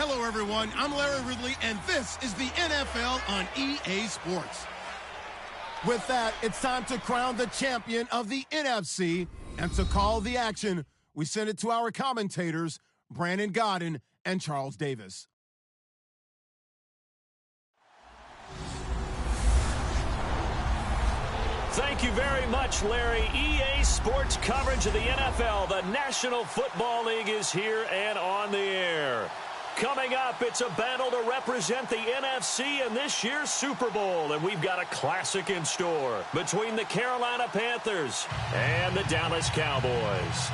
Hello, everyone. I'm Larry Ridley, and this is the NFL on EA Sports. With that, it's time to crown the champion of the NFC. And to call the action, we send it to our commentators, Brandon Godden and Charles Davis. Thank you very much, Larry. EA Sports coverage of the NFL. The National Football League is here and on the air. Coming up, it's a battle to represent the NFC in this year's Super Bowl. And we've got a classic in store between the Carolina Panthers and the Dallas Cowboys.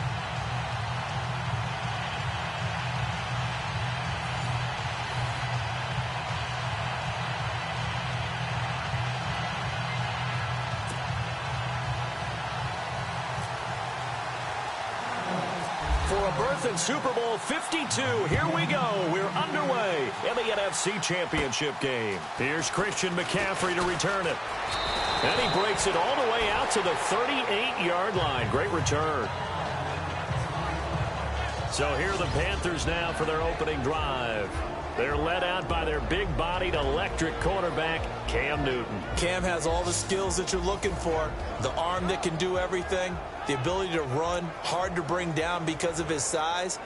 For a berth in Super Bowl 52, here we go. We're underway in the NFC Championship game. Here's Christian McCaffrey to return it. And he breaks it all the way out to the 38-yard line. Great return. So here are the Panthers now for their opening drive. They're led out by their big-bodied electric quarterback, Cam Newton. Cam has all the skills that you're looking for. The arm that can do everything. The ability to run, hard to bring down because of his size.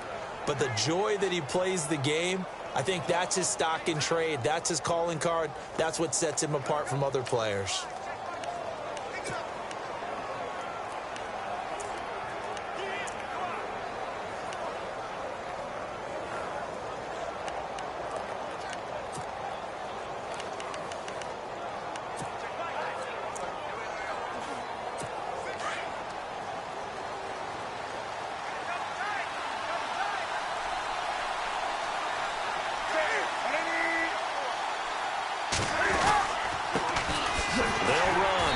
But the joy that he plays the game, I think that's his stock in trade. That's his calling card. That's what sets him apart from other players.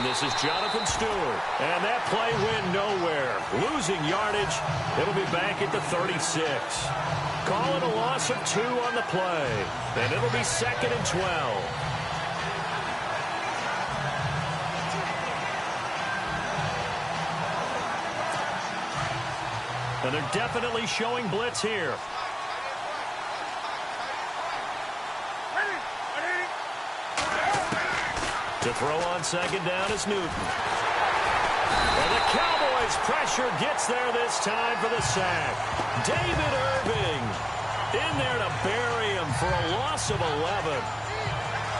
This is Jonathan Stewart. And that play went nowhere. Losing yardage. It'll be back at the 36. Call it a loss of 2 on the play. And it'll be 2nd and 12. And they're definitely showing blitz here. To throw on second down is Newton. And the Cowboys' pressure gets there this time for the sack. David Irving in there to bury him for a loss of 11.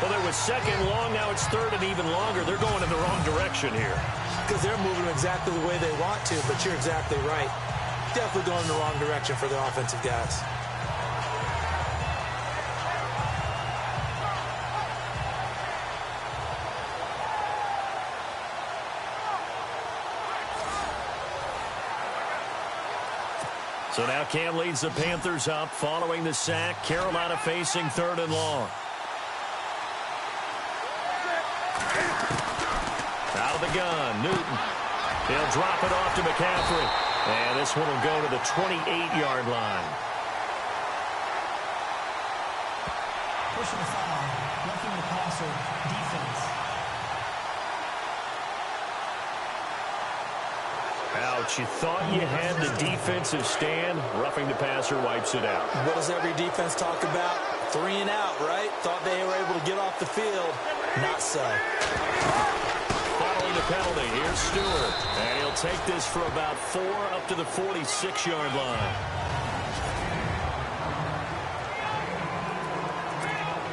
Well, there was second long. Now it's third and even longer. They're going in the wrong direction here. Because they're moving exactly the way they want to, but you're exactly right. Definitely going in the wrong direction for the offensive guys. So now Cam leads the Panthers up following the sack. Carolina facing 3rd and long. Out of the gun, Newton. He'll drop it off to McCaffrey. And this one will go to the 28-yard line. Personal foul, roughing the passer, defense. Ouch, you thought you had the defensive stand. Roughing the passer wipes it out. What does every defense talk about? 3 and out, right? Thought they were able to get off the field. Not so. Following the penalty, here's Stewart. And he'll take this for about 4 up to the 46-yard line.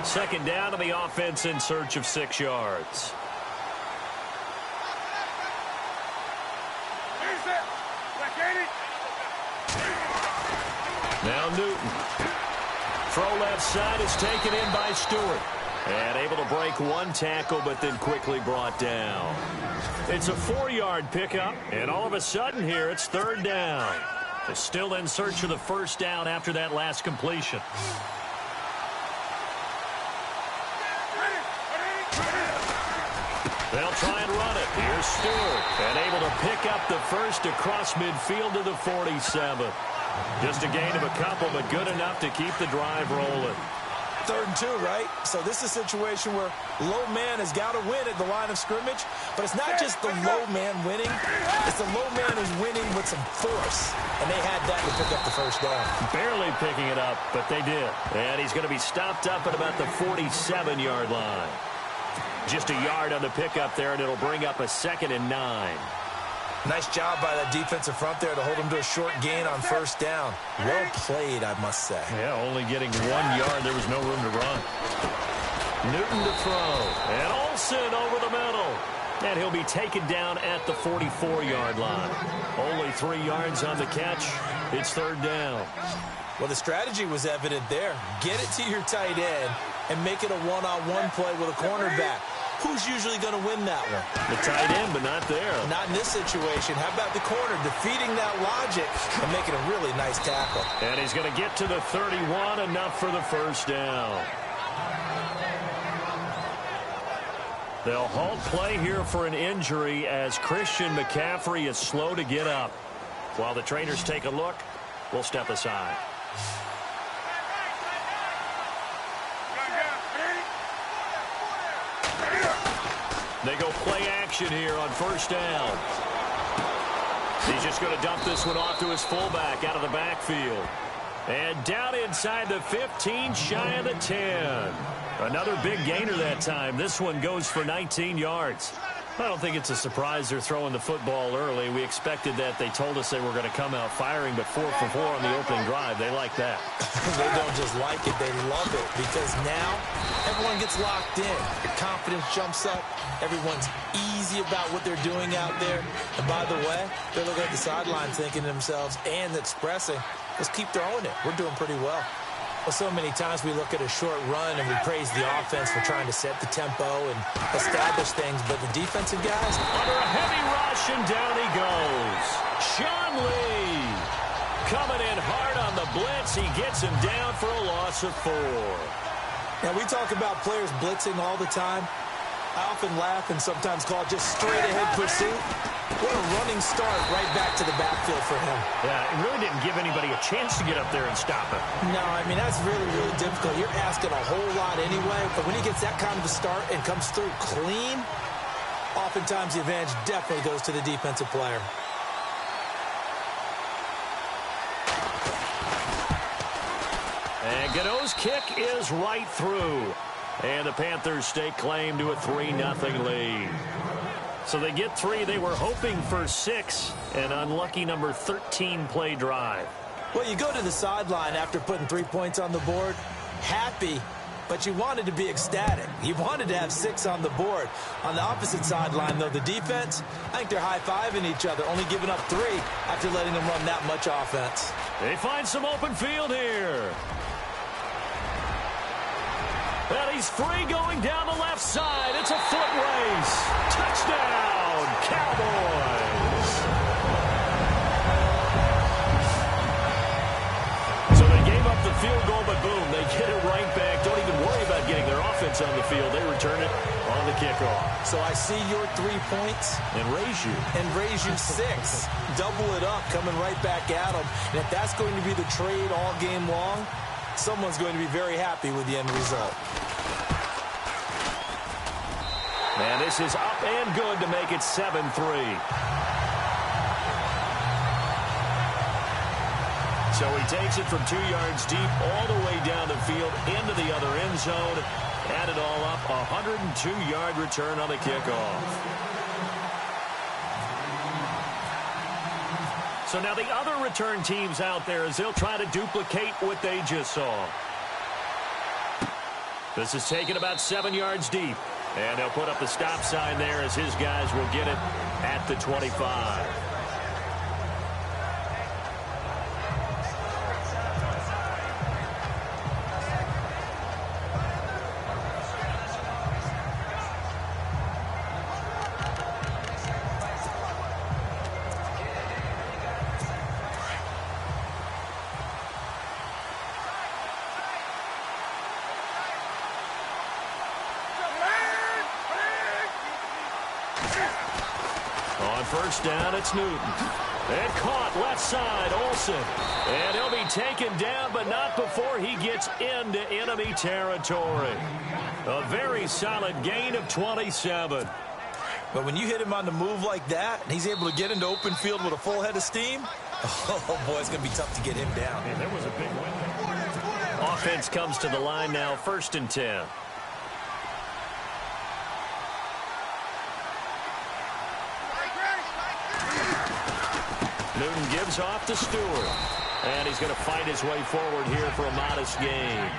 Second down to the offense in search of 6 yards. Now Newton. Throw left side is taken in by Stewart. And able to break 1 tackle, but then quickly brought down. It's a 4-yard pickup, and all of a sudden here it's 3rd down. They're still in search of the first down after that last completion. They'll try and run it. Here's Stewart, and able to pick up the first across midfield to the 47. Just a gain of a couple, but good enough to keep the drive rolling. 3rd and 2, right? So this is a situation where low man has got to win at the line of scrimmage, but it's not just the low man winning. It's the low man who's winning with some force, and they had that to pick up the first down. Barely picking it up, but they did. And he's going to be stopped up at about the 47-yard line. Just a yard on the pickup there, and it'll bring up a 2nd and 9. Nice job by that defensive front there to hold him to a short gain on first down. Well played, I must say. Yeah, only getting 1 yard. There was no room to run. Newton to throw. And Olsen over the middle. And he'll be taken down at the 44-yard line. Only 3 yards on the catch. It's 3rd down. Well, the strategy was evident there. Get it to your tight end and make it a one-on-one play with a cornerback. Who's usually going to win that one? The tight end, but not there. Not in this situation. How about the corner defeating that logic and making a really nice tackle? And he's going to get to the 31, enough for the first down. They'll halt play here for an injury as Christian McCaffrey is slow to get up. While the trainers take a look, we'll step aside. They go play action here on first down. He's just going to dump this one off to his fullback out of the backfield. And down inside the 15, shy of the 10. Another big gainer that time. This one goes for 19 yards. I don't think it's a surprise they're throwing the football early. We expected that. They told us they were going to come out firing, but 4 for 4 on the opening drive. They like that. They don't just like it. They love it because now everyone gets locked in. Your confidence jumps up. Everyone's easy about what they're doing out there. And by the way, they're looking at the sideline thinking to themselves and expressing, let's keep throwing it. We're doing pretty well. Well, so many times we look at a short run and we praise the offense for trying to set the tempo and establish things, but the defensive guys, under a heavy rush, and down he goes. Sean Lee coming in hard on the blitz. He gets him down for a loss of 4. Now, we talk about players blitzing all the time. I often laugh and sometimes call it just straight-ahead pursuit. What a running start right back to the backfield for him. Yeah, it really didn't give anybody a chance to get up there and stop him. No, I mean, that's really, really difficult. You're asking a whole lot anyway, but when he gets that kind of a start and comes through clean, oftentimes the advantage definitely goes to the defensive player. And Godot's kick is right through. And the Panthers stake claim to a 3-0 lead. So they get 3. They were hoping for 6. An unlucky number 13 play drive. Well, you go to the sideline after putting 3 points on the board, happy, but you wanted to be ecstatic. You wanted to have 6 on the board. On the opposite sideline, though, the defense, I think they're high-fiving each other, only giving up 3 after letting them run that much offense. They find some open field here. And he's free going down the left side. It's a foot race. Touchdown, Cowboys. So they gave up the field goal, but boom, they get it right back. Don't even worry about getting their offense on the field. They return it on the kickoff. So I see your 3 points. And raise you 6. Double it up, coming right back at them. And if that's going to be the trade all game long, someone's going to be very happy with the end result. And this is up and good to make it 7-3. So he takes it from 2 yards deep all the way down the field into the other end zone. Add it all up, a 102-yard return on the kickoff. So now the other return teams out there as they'll try to duplicate what they just saw. This is taken about 7 yards deep. And they'll put up the stop sign there as his guys will get it at the 25. On first down, it's Newton. And caught left side, Olsen. And he'll be taken down, but not before he gets into enemy territory. A very solid gain of 27. But when you hit him on the move like that, and he's able to get into open field with a full head of steam, oh, boy, it's going to be tough to get him down. And there was a big win there. Offense comes to the line now, 1st and 10. Newton gives off to Stewart. And he's going to fight his way forward here for a modest gain.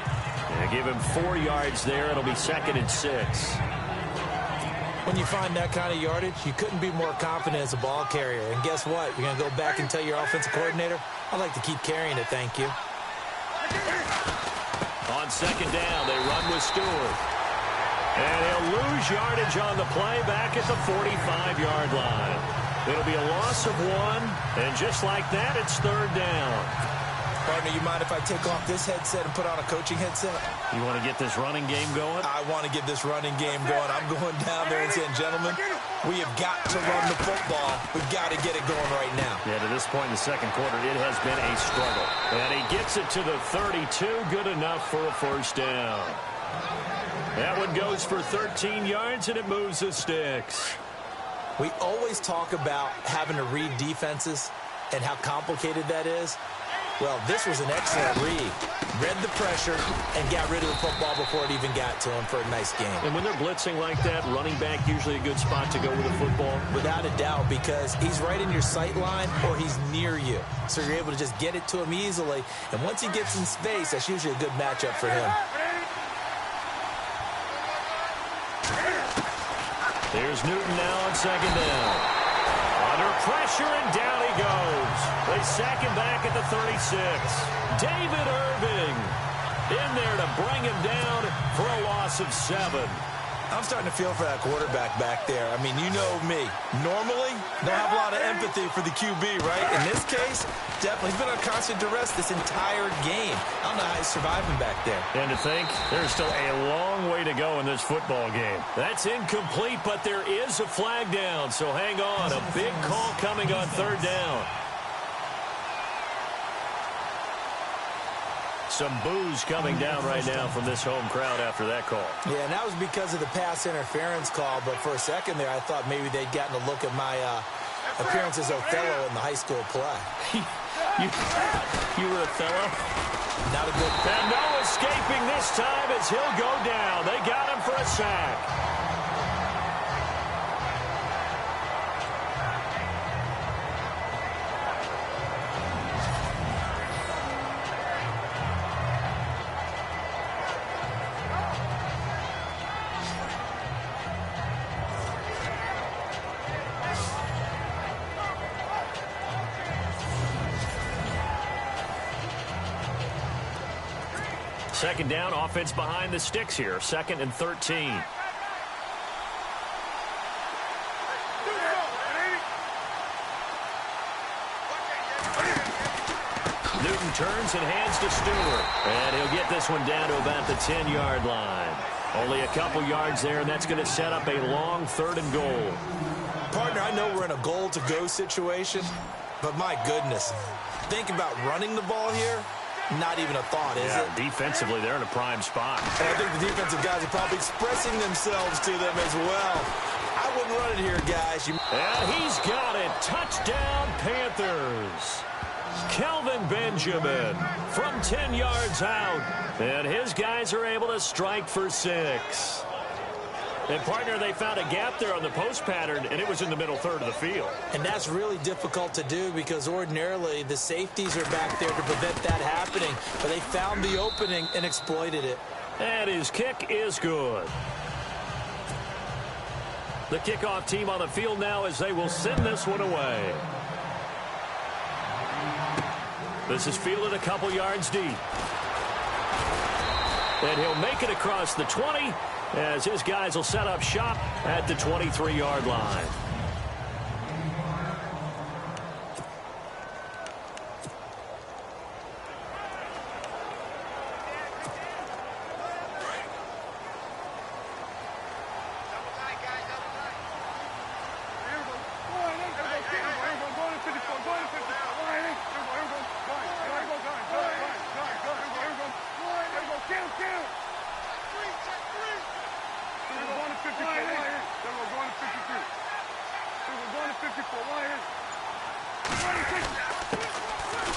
And give him 4 yards there. It'll be 2nd and 6. When you find that kind of yardage, you couldn't be more confident as a ball carrier. And guess what? You're going to go back and tell your offensive coordinator, I'd like to keep carrying it, thank you. On 2nd down, they run with Stewart. And he'll lose yardage on the play back at the 45-yard line. It'll be a loss of 1, and just like that, it's 3rd down. Partner, you mind if I take off this headset and put on a coaching headset? You want to get this running game going? I want to get this running game going. I'm going down there and saying, gentlemen, we have got to run the football. We've got to get it going right now. Yeah, to this point in the 2nd quarter, it has been a struggle. And he gets it to the 32, good enough for a 1st down. That one goes for 13 yards, and it moves the sticks. We always talk about having to read defenses and how complicated that is. Well, this was an excellent read. Read the pressure and got rid of the football before it even got to him for a nice game. And when they're blitzing like that, running back usually a good spot to go with the football? Without a doubt, because he's right in your sight line or he's near you. So you're able to just get it to him easily. And once he gets in space, that's usually a good matchup for him. There's Newton now on 2nd down. Under pressure, and down he goes. They sack him back at the 36. David Irving in there to bring him down for a loss of 7. I'm starting to feel for that quarterback back there. I mean, you know me. Normally, don't have a lot of empathy for the QB, right? In this case, definitely. He's been on constant duress this entire game. I don't know how he's surviving back there. And to think, there's still a long way to go in this football game. That's incomplete, but there is a flag down, so hang on. A big call coming on 3rd down. Some boos coming down right now from this home crowd after that call. Yeah, and that was because of the pass interference call, but for a second there, I thought maybe they'd gotten a look at my appearance as Othello in the high school play. You were Othello? Not a good... And no escaping this time as he'll go down. They got him for a sack. Second down, offense behind the sticks here. 2nd and 13. Newton turns and hands to Stewart. And he'll get this one down to about the 10-yard line. Only a couple yards there, and that's going to set up a long 3rd and goal. Partner, I know we're in a goal-to-go situation, but my goodness, think about running the ball here. Not even a thought, is it? Defensively, they're in a prime spot. And I think the defensive guys are probably expressing themselves to them as well. I wouldn't run it here, guys. And he's got it. Touchdown, Panthers. Kelvin Benjamin from 10 yards out. And his guys are able to strike for 6. And, partner, they found a gap there on the post pattern, and it was in the middle 3rd of the field. And that's really difficult to do because ordinarily the safeties are back there to prevent that happening. But they found the opening and exploited it. And his kick is good. The kickoff team on the field now as they will send this one away. This is fielded a couple yards deep. And he'll make it across the 20 as his guys will set up shop at the 23-yard line.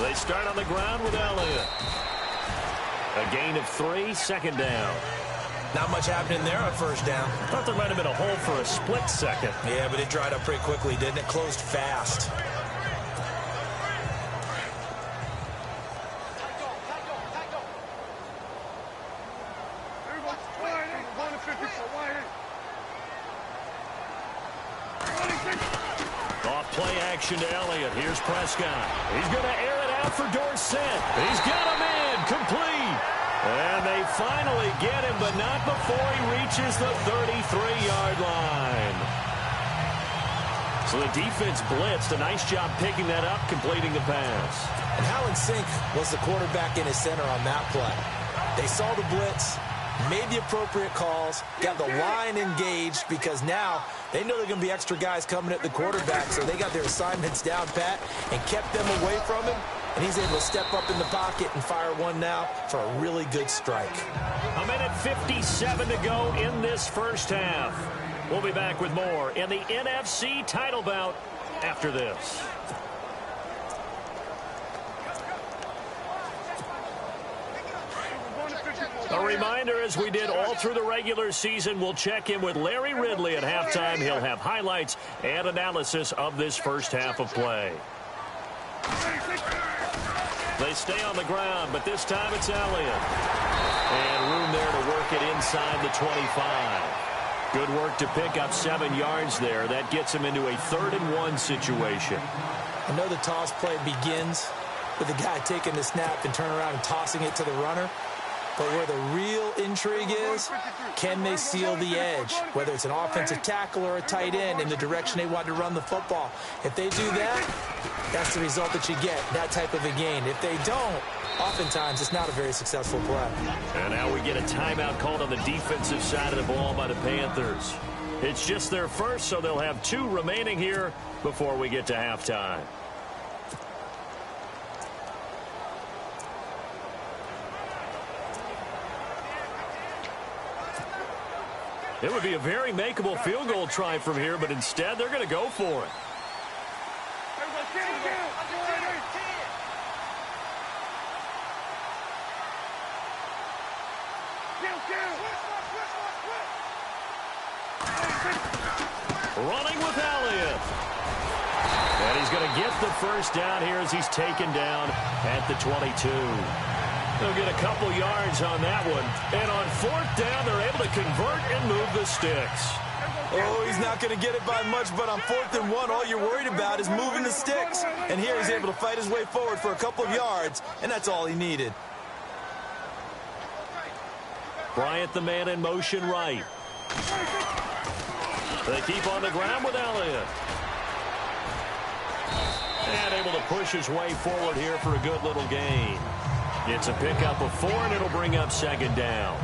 They start on the ground with Elliott. A gain of 3, second down. Not much happening there on first down. Thought there might have been a hole for a split second. Yeah, but it dried up pretty quickly, didn't it? Closed fast. Off play action to Elliott. Here's Prescott. He's going to air it out for Dorsett. He's got him in. Complete. And they finally get him, but not before he reaches the 33-yard line. So the defense blitzed. A nice job picking that up, completing the pass. And how in sync was the quarterback in his center on that play? They saw the blitz, made the appropriate calls, got the line engaged because now they know they're going to be extra guys coming at the quarterback, so they got their assignments down pat and kept them away from him. And he's able to step up in the pocket and fire one now for a really good strike. A minute 57 to go in this first half. We'll be back with more in the NFC title bout after this. A reminder, as we did all through the regular season, we'll check in with Larry Ridley at halftime. He'll have highlights and analysis of this first half of play. They stay on the ground, but this time it's Elliott. And room there to work it inside the 25. Good work to pick up 7 yards there. That gets him into a 3rd-and-1 situation. I know the toss play begins with the guy taking the snap and turning around and tossing it to the runner. But where the real intrigue is, can they seal the edge? Whether it's an offensive tackle or a tight end in the direction they want to run the football. If they do that, that's the result that you get, that type of a gain. If they don't, oftentimes it's not a very successful play. And now we get a timeout called on the defensive side of the ball by the Panthers. It's just their first, so they'll have 2 remaining here before we get to halftime. It would be a very makeable field goal try from here, but instead they're going to go for it. Running with Elliott. And he's going to get the first down here as he's taken down at the 22. They'll get a couple yards on that one. And on 4th down, they're able to convert and move the sticks. Oh, he's not going to get it by much, but on 4th and 1, all you're worried about is moving the sticks. And here he's able to fight his way forward for a couple of yards, and that's all he needed. Bryant, the man in motion right. They keep on the ground with Elliott. And able to push his way forward here for a good little gain. It's a pickup of 4, and it'll bring up 2nd down.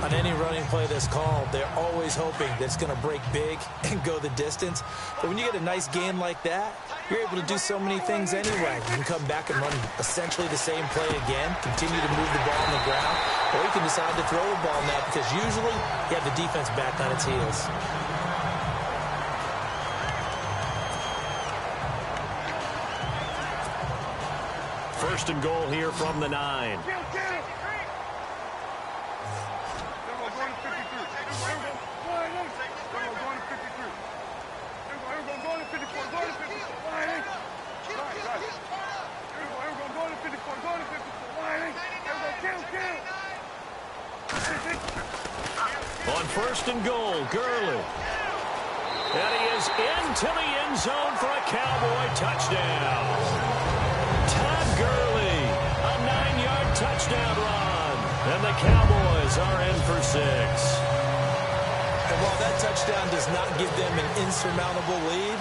On any running play that's called, they're always hoping that it's going to break big and go the distance. But when you get a nice gain like that, you're able to do so many things anyway. You can come back and run essentially the same play again, continue to move the ball on the ground, or you can decide to throw the ball now because usually you have the defense back on its heels. First and goal here from the 9. On 1st and goal, Gurley. And he is into the end zone for a Cowboy touchdown. Todd Gurley, a 9-yard touchdown run. And the Cowboys are in for 6. And while that touchdown does not give them an insurmountable lead,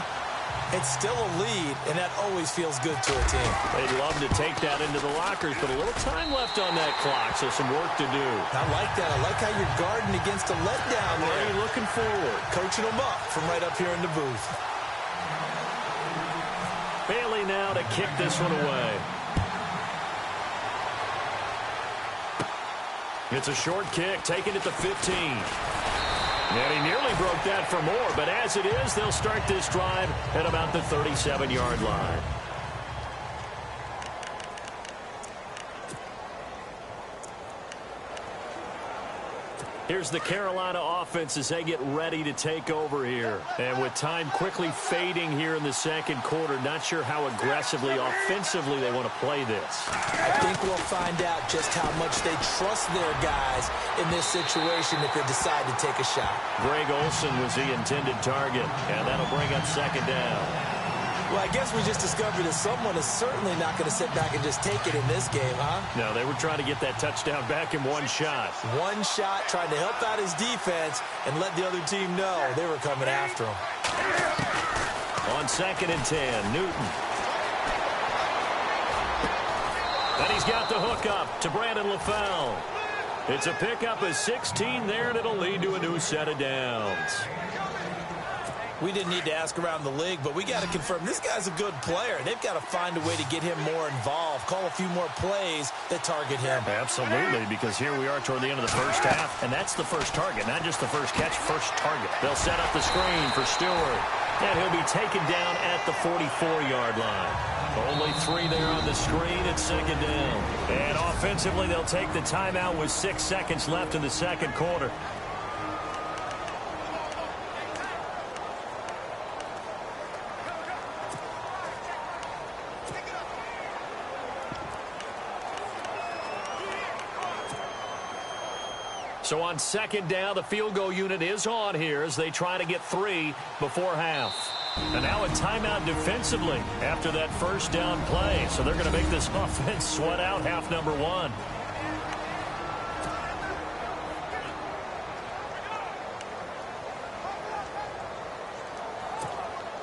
it's still a lead, and that always feels good to a team. They'd love to take that into the lockers, but a little time left on that clock, so some work to do. I like that. I like how you're guarding against a letdown there. Are you looking forward? Coaching them up from right up here in the booth. Bailey now to kick this one away. It's a short kick, taken at the 15. And he nearly broke that for more, but as it is, they'll start this drive at about the 37-yard line. Here's the Carolina offense as they get ready to take over here. And with time quickly fading here in the second quarter, not sure how aggressively, offensively they want to play this. I think we'll find out just how much they trust their guys in this situation if they decide to take a shot. Greg Olsen was the intended target, and that'll bring up second down. Well, I guess we just discovered that someone is certainly not going to sit back and just take it in this game, huh? No, they were trying to get that touchdown back in one shot. One shot, trying to help out his defense and let the other team know they were coming after him. On 2nd and 10, Newton. And he's got the hook up to Brandon LaFell. It's a pickup of 16 there, and it'll lead to a new set of downs. We didn't need to ask around the league, but we got to confirm this guy's a good player. They've got to find a way to get him more involved, call a few more plays that target him. Absolutely, because here we are toward the end of the first half, and that's the first target, not just the first catch, first target. They'll set up the screen for Stewart, and he'll be taken down at the 44-yard line. Only 3 there on the screen at second down. And offensively, they'll take the timeout with 6 seconds left in the second quarter. So on second down, the field goal unit is on here as they try to get 3 before half. And now a timeout defensively after that first down play. So they're going to make this offense sweat out half number 1.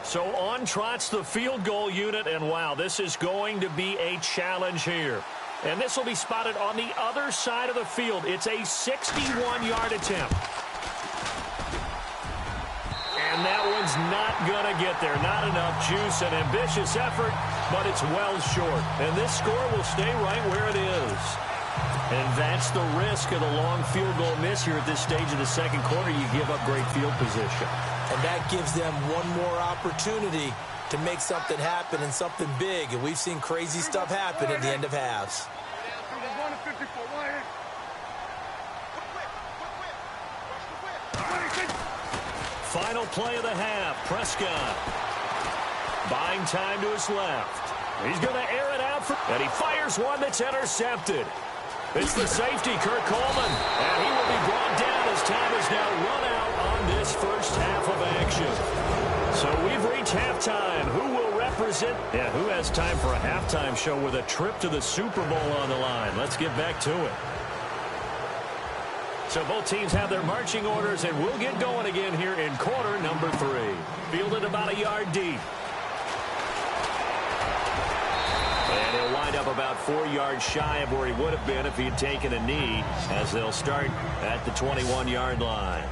So on trots the field goal unit, and wow, this is going to be a challenge here. And this will be spotted on the other side of the field. It's a 61-yard attempt. And that one's not going to get there. Not enough juice, an ambitious effort, but it's well short. And this score will stay right where it is. And that's the risk of the long field goal miss here at this stage of the second quarter. You give up great field position. And that gives them one more opportunity to make something happen and something big. And we've seen crazy stuff happen at the end of halves. Final play of the half. Prescott buying time to his left. He's going to air it out, and he fires one that's intercepted. It's the safety, Kurt Coleman, and he will be brought down as time is now run out on this first half of action. So we've reached halftime. Who will represent? Yeah, who has time for a halftime show with a trip to the Super Bowl on the line? Let's get back to it. So both teams have their marching orders, and we'll get going again here in quarter number 3. Fielded about a yard deep. And he'll wind up about 4 yards shy of where he would have been if he had taken a knee, as they'll start at the 21-yard line.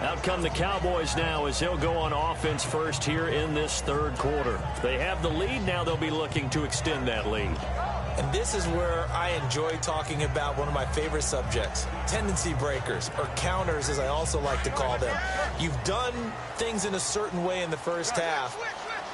Out come the Cowboys now as they'll go on offense first here in this third quarter. They have the lead. Now they'll be looking to extend that lead. And this is where I enjoy talking about one of my favorite subjects, tendency breakers, or counters as I also like to call them. You've done things in a certain way in the first half,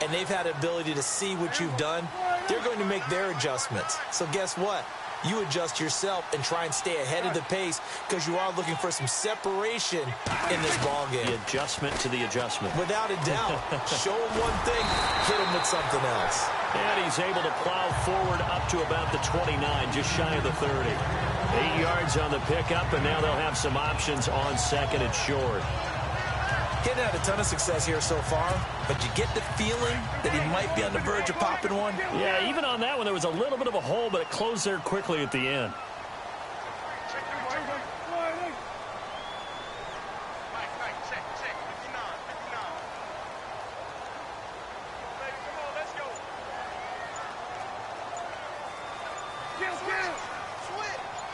and they've had the ability to see what you've done. They're going to make their adjustments. So guess what? You adjust yourself and try and stay ahead of the pace because you are looking for some separation in this ballgame. The adjustment to the adjustment. Without a doubt. Show him one thing, hit him with something else. And he's able to plow forward up to about the 29, just shy of the 30. 8 yards on the pickup, and now they'll have some options on second and short. Getting had a ton of success here so far, but you get the feeling that he might be on the verge of popping one? Yeah, even on that one, there was a little bit of a hole, but it closed there quickly at the end.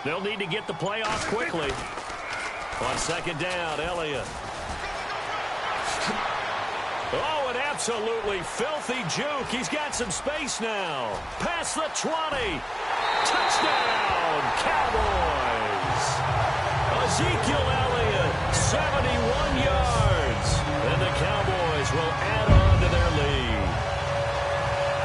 They'll need to get the play off quickly. On second down, Elliott. Oh, an absolutely filthy juke. He's got some space now. Past the 20. Touchdown, Cowboys. Ezekiel Elliott, 71 yards. And the Cowboys will add on to their lead.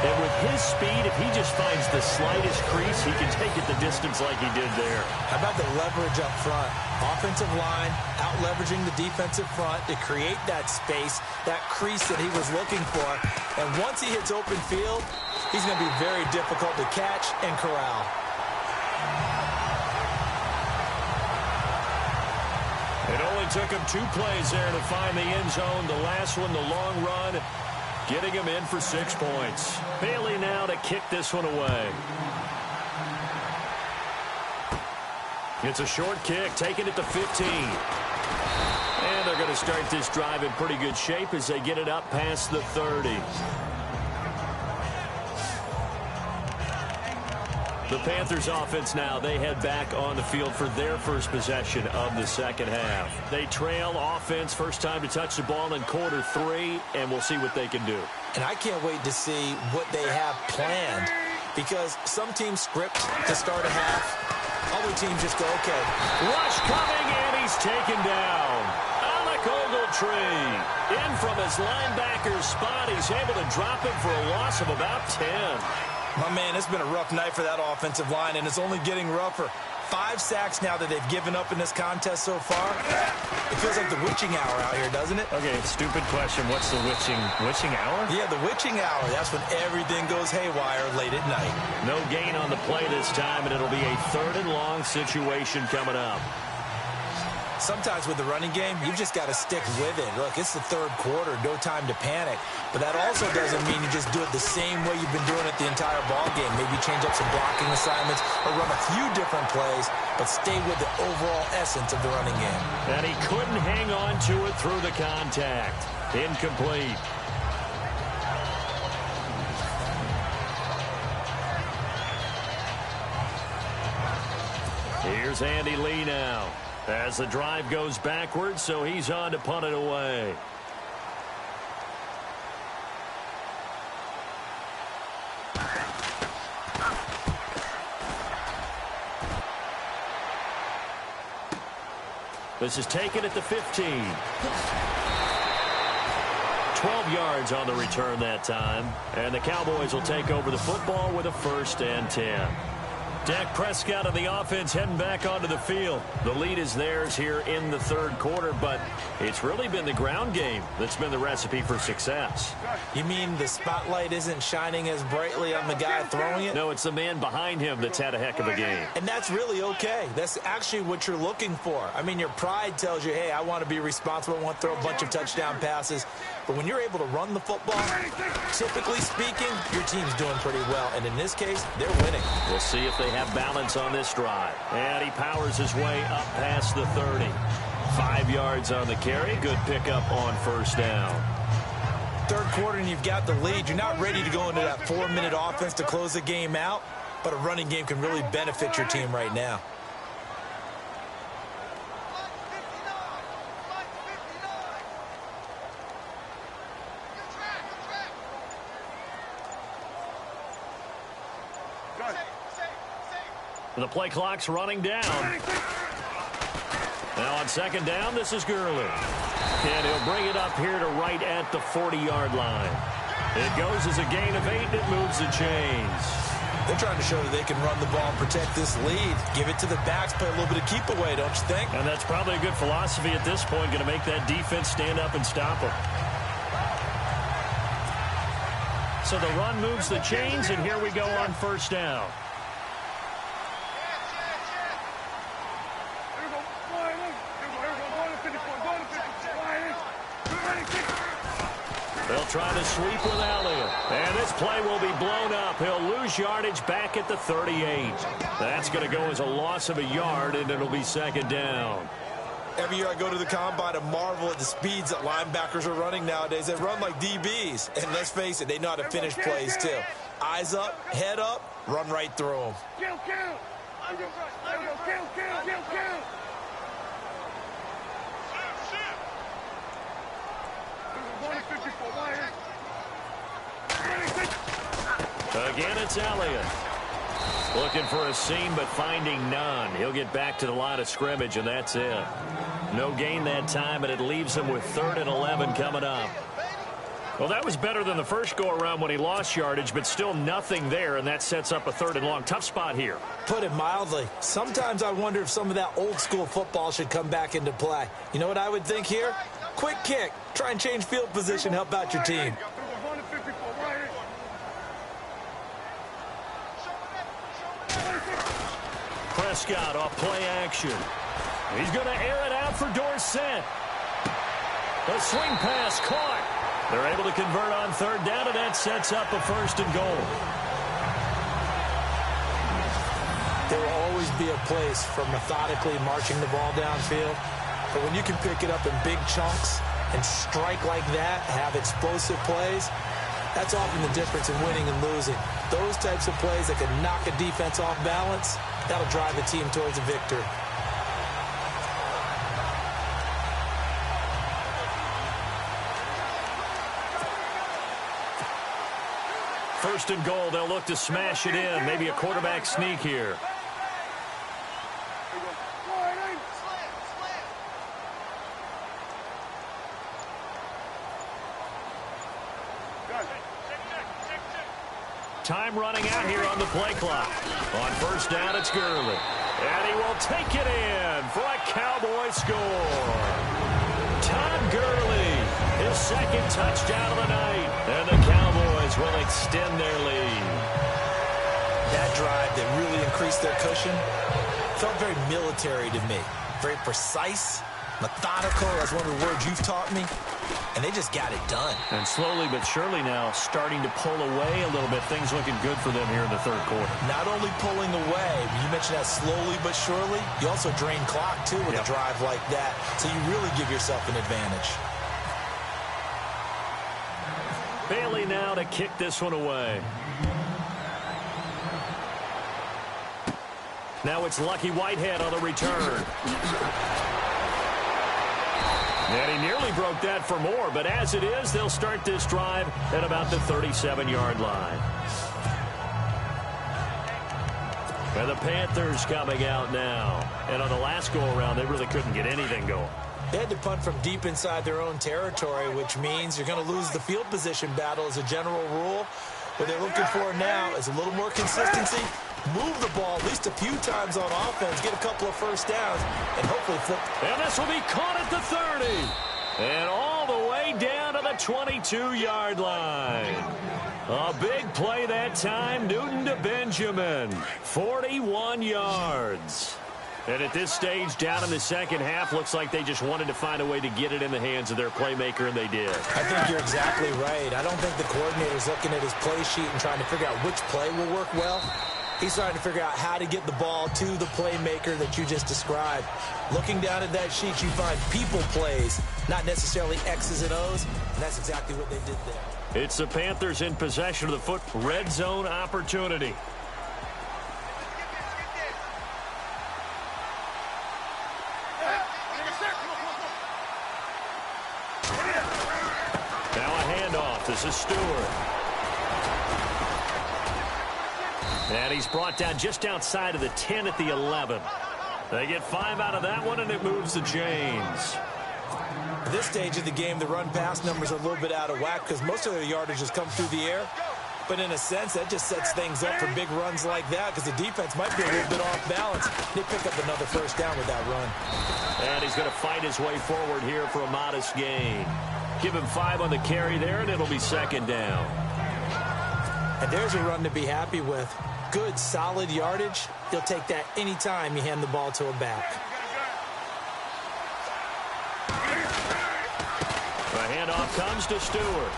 And with his speed, if he just finds the slightest crease, he can take it the distance like he did there. How about the leverage up front? Offensive line out-leveraging the defensive front to create that space, that crease that he was looking for. And once he hits open field, he's going to be very difficult to catch and corral. It only took him 2 plays there to find the end zone. The last one, the long run, getting him in for 6 points. Bailey now to kick this one away. It's a short kick, taking it to 15. And they're going to start this drive in pretty good shape as they get it up past the 30. The Panthers offense now, they head back on the field for their first possession of the second half. They trail offense, first time to touch the ball in quarter 3, and we'll see what they can do. And I can't wait to see what they have planned, because some teams script to start a half. Other teams just go, okay. Rush coming, and he's taken down. Alec Ogletree in from his linebacker's spot. He's able to drop him for a loss of about 10. My man, it's been a rough night for that offensive line, and it's only getting rougher. 5 sacks now that they've given up in this contest so far. It feels like the witching hour out here, doesn't it? Okay, stupid question. What's the witching hour? Yeah, the witching hour. That's when everything goes haywire late at night. No gain on the play this time, and it'll be a 3rd and long situation coming up. Sometimes with the running game, you've just got to stick with it. Look, it's the 3rd quarter, no time to panic. But that also doesn't mean you just do it the same way you've been doing it the entire ball game. Maybe change up some blocking assignments or run a few different plays, but stay with the overall essence of the running game. And he couldn't hang on to it through the contact. Incomplete. Here's Andy Lee now, as the drive goes backwards, so he's on to punt it away. This is taken at the 15. 12 yards on the return that time, and the Cowboys will take over the football with a 1st and 10. Dak Prescott and the offense heading back onto the field. The lead is theirs here in the 3rd quarter, but it's really been the ground game that's been the recipe for success. You mean the spotlight isn't shining as brightly on the guy throwing it? No, it's the man behind him that's had a heck of a game. And that's really okay. That's actually what you're looking for. I mean, your pride tells you, hey, I want to be responsible. I want to throw a bunch of touchdown passes. But when you're able to run the football, typically speaking, your team's doing pretty well. And in this case, they're winning. We'll see if they have balance on this drive. And he powers his way up past the 30. 5 yards on the carry. Good pickup on 1st down. 3rd quarter and you've got the lead. You're not ready to go into that 4-minute offense to close the game out, but a running game can really benefit your team right now. The play clock's running down. Now on 2nd down, this is Gurley. And he'll bring it up here to right at the 40-yard line. It goes as a gain of 8, and it moves the chains. They're trying to show that they can run the ball and protect this lead. Give it to the backs, play a little bit of keep away, don't you think? And that's probably a good philosophy at this point, going to make that defense stand up and stop them. So the run moves the chains, and here we go on 1st down. They'll try to sweep with Elliott. And this play will be blown up. He'll lose yardage back at the 38. That's going to go as a loss of a yard, and it'll be 2nd down. Every year I go to the combine and marvel at the speeds that linebackers are running nowadays. They run like DBs. And let's face it, they know how to finish plays too. Eyes up, head up, run right through them. Kill. Again, it's Elliott. Looking for a seam, but finding none. He'll get back to the line of scrimmage, and that's it. No gain that time, and it leaves him with 3rd and 11 coming up. Well, that was better than the first go-around when he lost yardage, but still nothing there, and that sets up a 3rd and long. Tough spot here. Put it mildly. Sometimes I wonder if some of that old-school football should come back into play. You know what I would think here? Quick kick. Try and change field position, help out your team. Prescott off play action. He's going to air it out for Dorsett. The swing pass caught. They're able to convert on 3rd down, and that sets up a 1st and goal. There will always be a place for methodically marching the ball downfield. But when you can pick it up in big chunks and strike like that, have explosive plays, that's often the difference in winning and losing. Those types of plays that can knock a defense off balance, that'll drive a team towards a victory. First and goal, they'll look to smash it in. Maybe a quarterback sneak here. Time running out here on the play clock. On 1st down, it's Gurley. And he will take it in for a Cowboy score. Todd Gurley, his 2nd touchdown of the night. And the Cowboys will extend their lead. That drive that really increased their cushion felt very military to me. Very precise, methodical. That's one of the words you've taught me. And they just got it done. And slowly but surely now starting to pull away a little bit. Things looking good for them here in the 3rd quarter. Not only pulling away, you mentioned that slowly but surely, you also drain clock too with a drive like that. So you really give yourself an advantage. Bailey now to kick this one away. Now it's Lucky Whitehead on the return. And he nearly broke that for more, but as it is, they'll start this drive at about the 37-yard line. And the Panthers coming out now. And on the last go-around, they really couldn't get anything going. They had to punt from deep inside their own territory, which means you're going to lose the field position battle as a general rule. What they're looking for now is a little more consistency. Move the ball at least a few times on offense, get a couple of 1st downs, and hopefully flip. And this will be caught at the 30. And all the way down to the 22-yard line. A big play that time, Newton to Benjamin. 41 yards. And at this stage, down in the 2nd half, looks like they just wanted to find a way to get it in the hands of their playmaker, and they did. I think you're exactly right. I don't think the coordinator's looking at his play sheet and trying to figure out which play will work well. He's trying to figure out how to get the ball to the playmaker that you just described. Looking down at that sheet, you find people plays, not necessarily X's and O's, and that's exactly what they did there. It's the Panthers in possession of the red zone opportunity. This is Stewart. And he's brought down just outside of the 10 at the 11. They get 5 out of that one, and it moves to James. At this stage of the game, the run-pass numbers are a little bit out of whack because most of their yardage has come through the air. But in a sense, that just sets things up for big runs like that because the defense might be a little bit off balance. They pick up another 1st down with that run. And he's going to fight his way forward here for a modest gain. Give him 5 on the carry there, and it'll be 2nd down. And there's a run to be happy with. Good, solid yardage. He'll take that anytime you hand the ball to a back. The handoff comes to Stewart.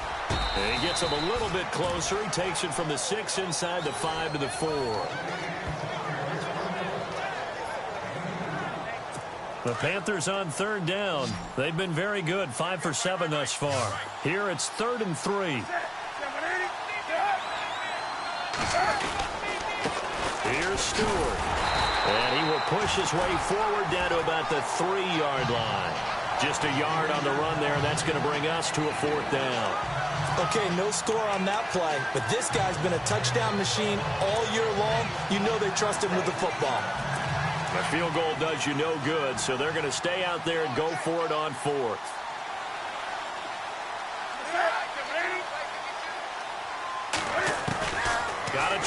And he gets him a little bit closer. He takes it from the 6 inside the 5 to the 4. The Panthers on 3rd down. They've been very good, 5 for 7 thus far. Here it's 3rd and 3. Here's Stewart. And he will push his way forward down to about the 3-yard line. Just a yard on the run there. That's going to bring us to a 4th down. Okay, no score on that play, but this guy's been a touchdown machine all year long. You know they trust him with the football. A field goal does you no good, so they're going to stay out there and go for it on 4th.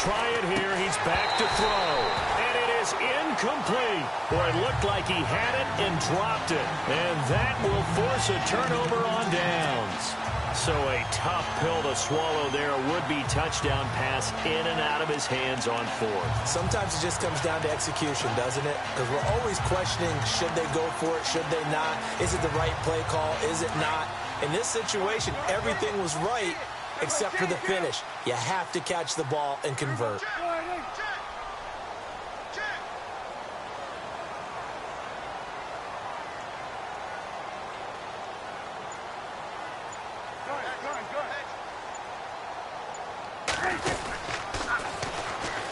try it here. He's back to throw. And it is incomplete. Boy, it looked like he had it and dropped it. And that will force a turnover on downs. So a tough pill to swallow there. A would-be touchdown pass in and out of his hands on fourth. Sometimes it just comes down to execution, doesn't it? Because we're always questioning, should they go for it, should they not? Is it the right play call, is it not? In this situation, everything was right except for the finish. You have to catch the ball and convert.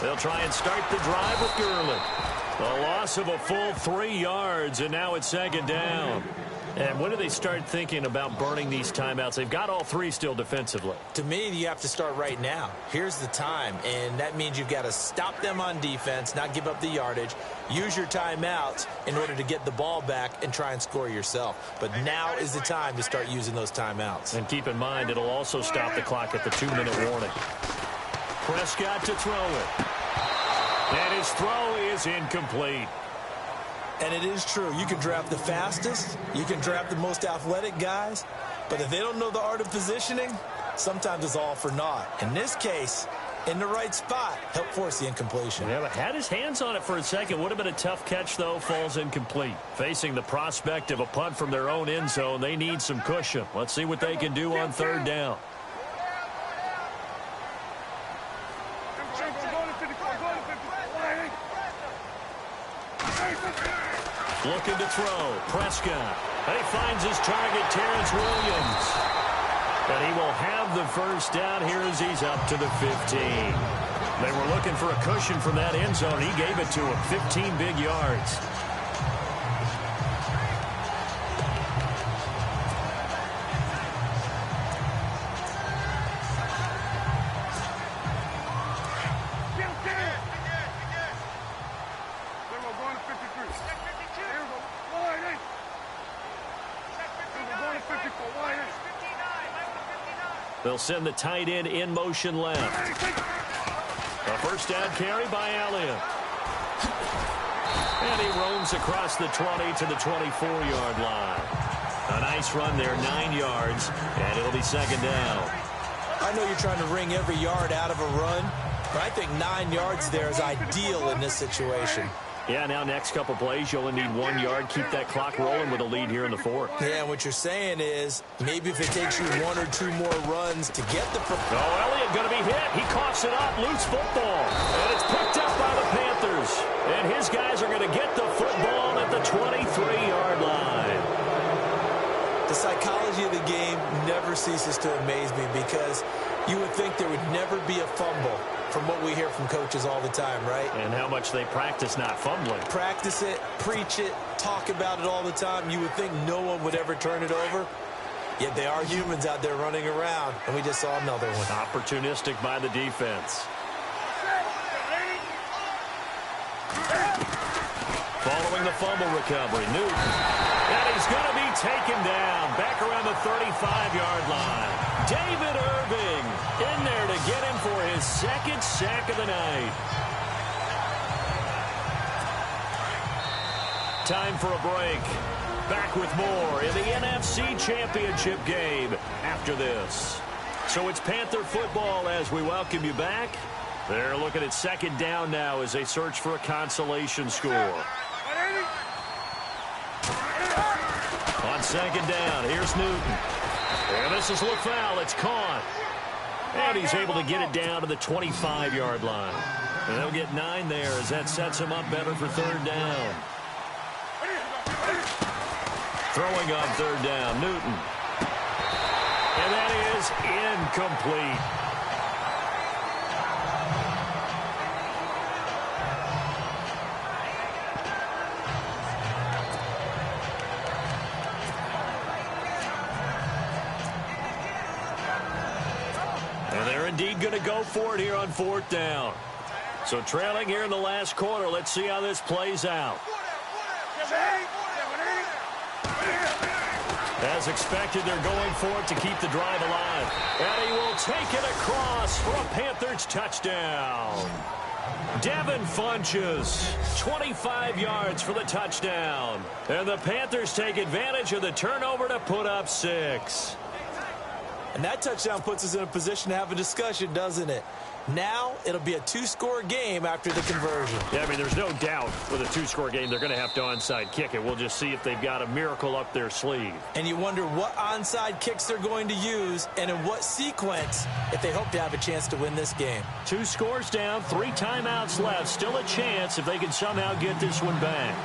They'll try and start the drive with Gurley. A loss of a full 3 yards, and now it's second down. And when do they start thinking about burning these timeouts? They've got all 3 still defensively. To me, you have to start right now. Here's the time, and that means you've got to stop them on defense, not give up the yardage, use your timeouts in order to get the ball back and try and score yourself. But now is the time to start using those timeouts. And keep in mind, it'll also stop the clock at the 2-minute warning. Prescott to throw it. And his throw is incomplete. And it is true. You can draft the fastest. You can draft the most athletic guys. But if they don't know the art of positioning, sometimes it's all for naught. In this case, in the right spot, help force the incompletion. Yeah, but had his hands on it for a second. Would have been a tough catch, though. Falls incomplete. Facing the prospect of a punt from their own end zone, they need some cushion. Let's see what they can do on third down. Looking to throw. Prescott. He finds his target, Terrence Williams. But he will have the first down here as he's up to the 15. They were looking for a cushion from that end zone. He gave it to him. 15 big yards. They'll send the tight end in motion left. A first down carry by Iraion. And he roams across the 20 to the 24-yard line. A nice run there, 9 yards, and it'll be second down. I know you're trying to wring every yard out of a run, but I think 9 yards there is ideal in this situation. Yeah, now next couple plays, you only need 1 yard. Keep that clock rolling with a lead here in the fourth. Yeah, what you're saying is maybe if it takes you 1 or 2 more runs to get the... Elliott going to be hit. He coughs it up. Loose football. And it's picked up by the Panthers. And his guys are going to get the football at the 23-yard line. The psychology of the game never ceases to amaze me because you would think there would never be a fumble from what we hear from coaches all the time, right? And how much they practice not fumbling. Practice it, preach it, talk about it all the time. You would think no one would ever turn it over. Yet they are humans out there running around, and we just saw another one. Opportunistic by the defense. Following the fumble recovery, Newton. And he's going to be taken down back around the 35-yard line. David Irving in there to get him for his second sack of the night. Time for a break. Back with more in the NFC Championship game after this. So it's Panther football as we welcome you back. They're looking at second down now as they search for a consolation score. On second down, here's Newton. And this is LaFell. It's caught. And he's able to get it down to the 25-yard line. And they'll get 9 there as that sets him up better for third down. Throwing on third down, Newton. And that is incomplete. Indeed going to go for it here on fourth down. So trailing here in the last quarter. Let's see how this plays out. As expected, they're going for it to keep the drive alive. And he will take it across for a Panthers touchdown. Devin Funches, 25 yards for the touchdown. And the Panthers take advantage of the turnover to put up 6. And that touchdown puts us in a position to have a discussion, doesn't it? Now it'll be a 2-score game after the conversion. Yeah, I mean, there's no doubt with a 2-score game they're going to have to onside kick it. We'll just see if they've got a miracle up their sleeve. And you wonder what onside kicks they're going to use and in what sequence if they hope to have a chance to win this game. 2 scores down, 3 timeouts left. Still a chance if they can somehow get this one back.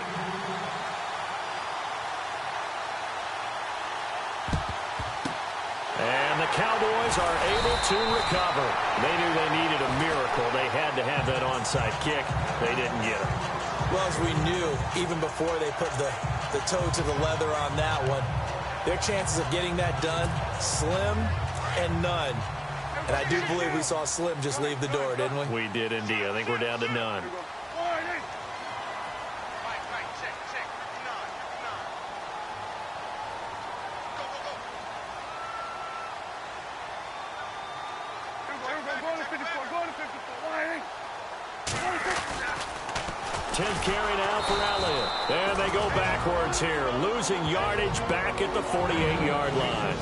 And the Cowboys are able to recover. They knew they needed a miracle. They had to have that onside kick. They didn't get it. Well, as we knew, even before they put the toe to the leather on that one, their chances of getting that done, slim and none. And I do believe we saw Slim just leave the door, didn't we? We did indeed. I think we're down to none. Carry now for Elliott. And they go backwards here, losing yardage back at the 48-yard line.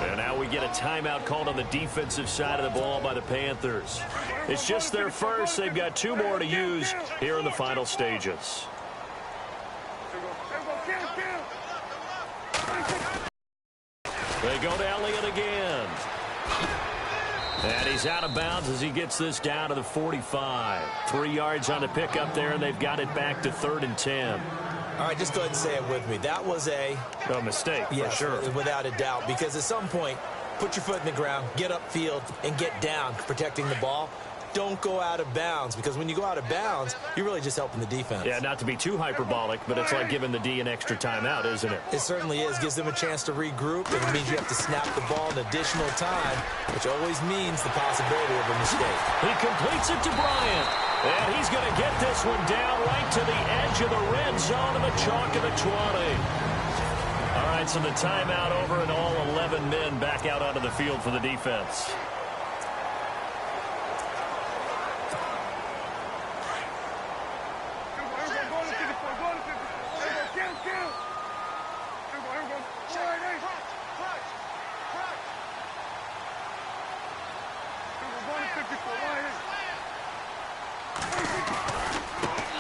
And now we get a timeout called on the defensive side of the ball by the Panthers. It's just their first. They've got 2 more to use here in the final stages. They go to Elliott again. And he's out of bounds as he gets this down to the 45. 3 yards on the pickup there, and they've got it back to 3rd and 10. All right, just go ahead and say it with me. That was a mistake, yes, for sure. Without a doubt, because at some point, put your foot in the ground, get upfield, and get down, protecting the ball. Don't go out of bounds, because when you go out of bounds, you're really just helping the defense. Yeah, not to be too hyperbolic, but it's like giving the D an extra timeout, isn't it? It certainly is. Gives them a chance to regroup. It means you have to snap the ball an additional time, which always means the possibility of a mistake. He completes it to Bryant, and he's going to get this one down right to the edge of the red zone of the chalk of the 20. All right, so the timeout over, and all 11 men back out onto the field for the defense.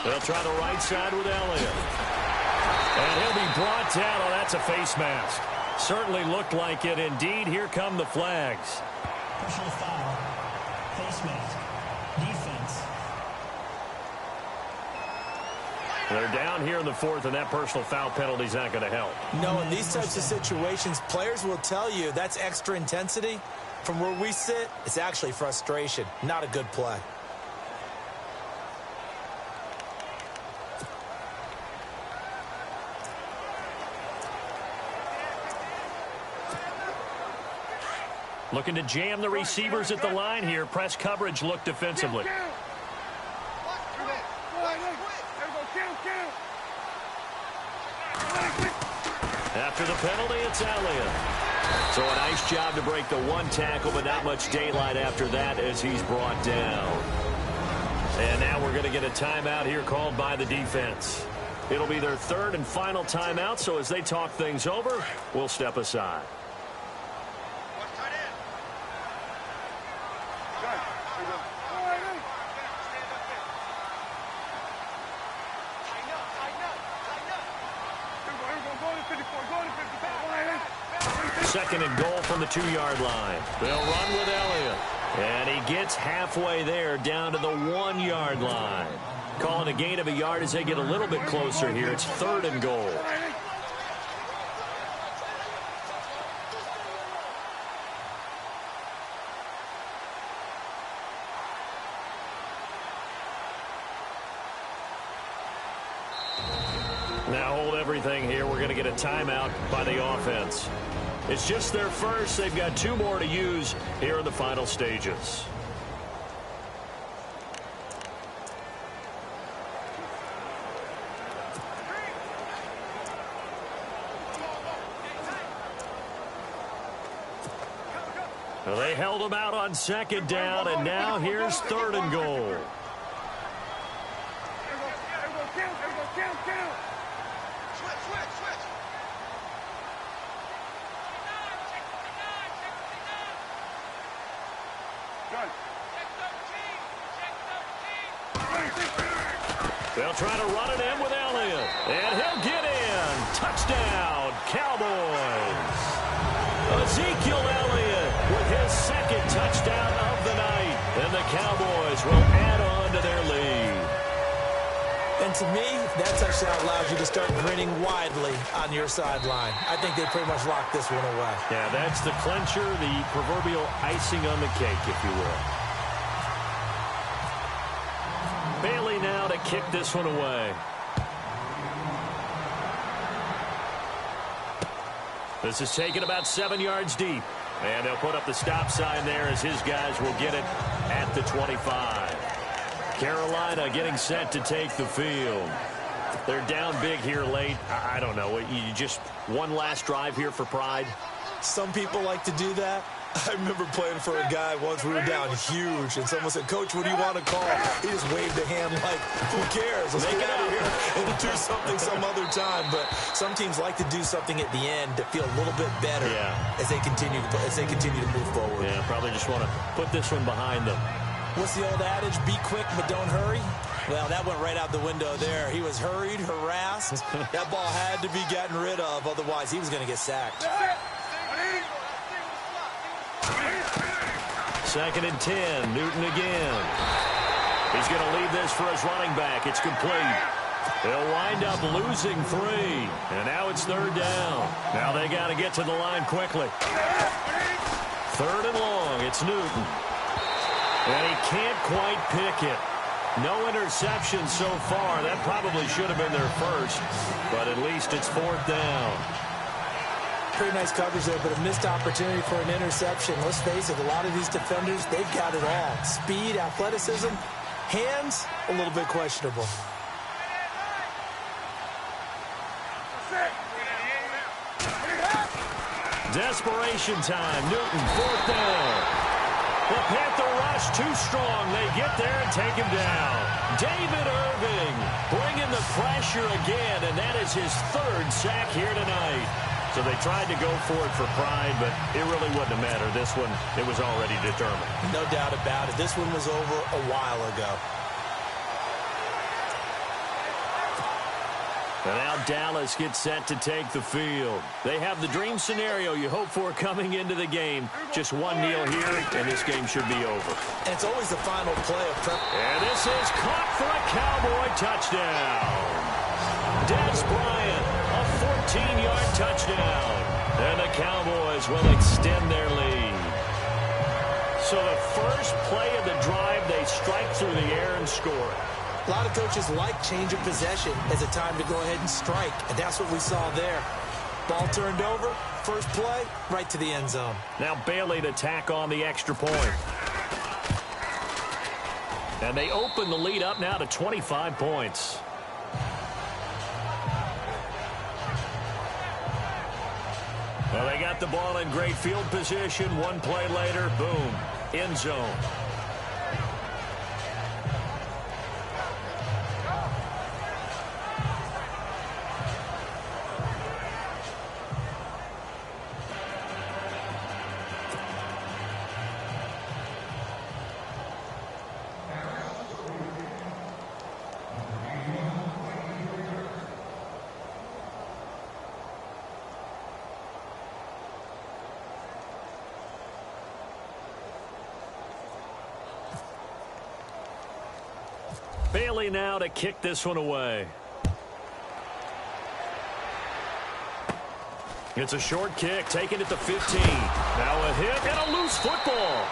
They'll try the right side with Elliott. And he'll be brought down. Oh, that's a face mask. Certainly looked like it. Indeed, here come the flags. Personal foul. Face mask. Defense. They're down here in the 4th, and that personal foul penalty is not going to help. No, in these types of situations, players will tell you that's extra intensity. From where we sit, it's actually frustration. Not a good play. Looking to jam the receivers at the line here. Press coverage look defensively. After the penalty, it's Elliott. So a nice job to break the 1 tackle, but not much daylight after that as he's brought down. And now we're going to get a timeout here called by the defense. It'll be their 3rd and final timeout, so as they talk things over, we'll step aside. Second and goal from the 2-yard line. They'll run with Elliott. And he gets halfway there down to the 1-yard line. Calling a gain of a yard as they get a little bit closer here. It's 3rd and goal. Now hold everything here. We're going to get a timeout by the offense. It's just their first. They've got 2 more to use here in the final stages. Well, they held him out on second down, and now here's third and goal. They'll try to run it in with Elliott, and he'll get in. Touchdown, Cowboys. Ezekiel Elliott with his second touchdown of the night, and the Cowboys will add on to their lead. And to me, that touchdown allows you to start grinning widely on your sideline. I think they pretty much locked this one away. Yeah, that's the clincher, the proverbial icing on the cake, if you will. Bailey now to kick this one away. This is taken about 7 yards deep. And they'll put up the stop sign there as his guys will get it at the 25. Carolina getting set to take the field. They're down big here late. I don't know. You just one last drive here for pride? Some people like to do that. I remember playing for a guy once. We were down huge, and someone said, "Coach, what do you want to call?" He just waved a hand like, "Who cares? Let's get out of here and do something some other time." But some teams like to do something at the end to feel a little bit better as they continue to move forward. Yeah, probably just want to put this one behind them. What's the old adage? Be quick, but don't hurry. Well, that went right out the window there. He was hurried, harassed. That ball had to be gotten rid of, otherwise he was going to get sacked. 2nd and 10. Newton again. He's going to leave this for his running back. It's complete. They'll wind up losing 3. And now it's 3rd down. Now they got to get to the line quickly. 3rd and long. It's Newton. And he can't quite pick it. No interception so far. That probably should have been their first. But at least it's 4th down. Pretty nice coverage there, but a missed opportunity for an interception. Let's face it, a lot of these defenders, they've got it all. Speed, athleticism, hands, a little bit questionable. Desperation time. Newton, 4th down. The Panther rush too strong. They get there and take him down. David Irving bringing the pressure again, and that is his 3rd sack here tonight. So they tried to go for it for pride, but it really wouldn't have mattered. This one, it was already determined. No doubt about it. This one was over a while ago. And now Dallas gets set to take the field. They have the dream scenario you hope for coming into the game. Just one kneel here, and this game should be over. And it's always the final play of prep. And this is caught for a Cowboy touchdown. Dez Bryant, a 14-yard touchdown. And the Cowboys will extend their lead. So the first play of the drive, they strike through the air and score. A lot of coaches like change of possession as a time to go ahead and strike, and that's what we saw there. Ball turned over, first play, right to the end zone. Now Bailey to tack on the extra point. And they open the lead up now to 25 points. Well, they got the ball in great field position. One play later, boom, end zone. Bailey now to kick this one away. It's a short kick, taken at the 15. Now a hit and a loose football.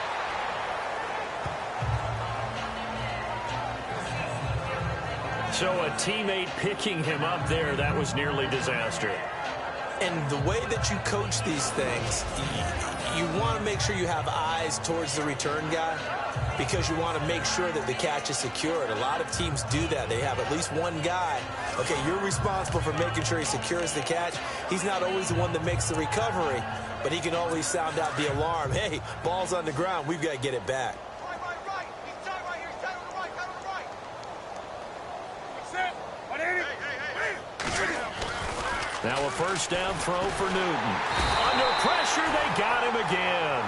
So a teammate picking him up there, that was nearly disaster. And the way that you coach these things, you want to make sure you have eyes towards the return guy. because you want to make sure that the catch is secured. A lot of teams do that. They have at least one guy. Okay, you're responsible for making sure he secures the catch. He's not always the one that makes the recovery, but he can always sound out the alarm. Hey, ball's on the ground. We've got to get it back. Right. He's tight right here. He's tight on the right. Tight on the right. That's it. Now a first down throw for Newton. Under pressure, they got him again.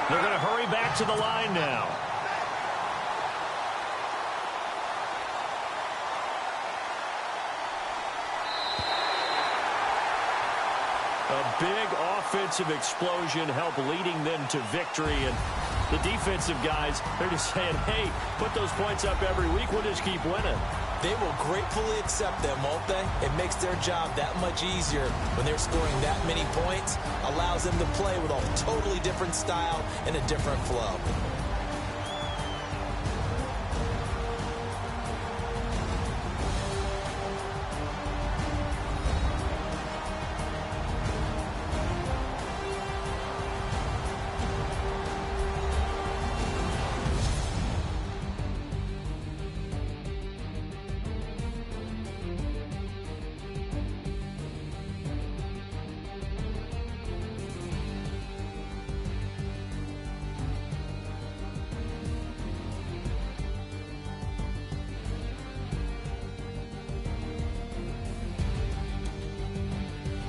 They're going to hurry back to the line now. A big offensive explosion helped leading them to victory. And the defensive guys, they're just saying, hey, put those points up every week. We'll just keep winning. They will gratefully accept them, won't they? It makes their job that much easier when they're scoring that many points. Allows them to play with a totally different style and a different flow.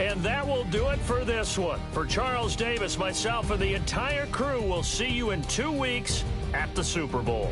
And that will do it for this one. For Charles Davis, myself, and the entire crew, we'll see you in 2 weeks at the Super Bowl.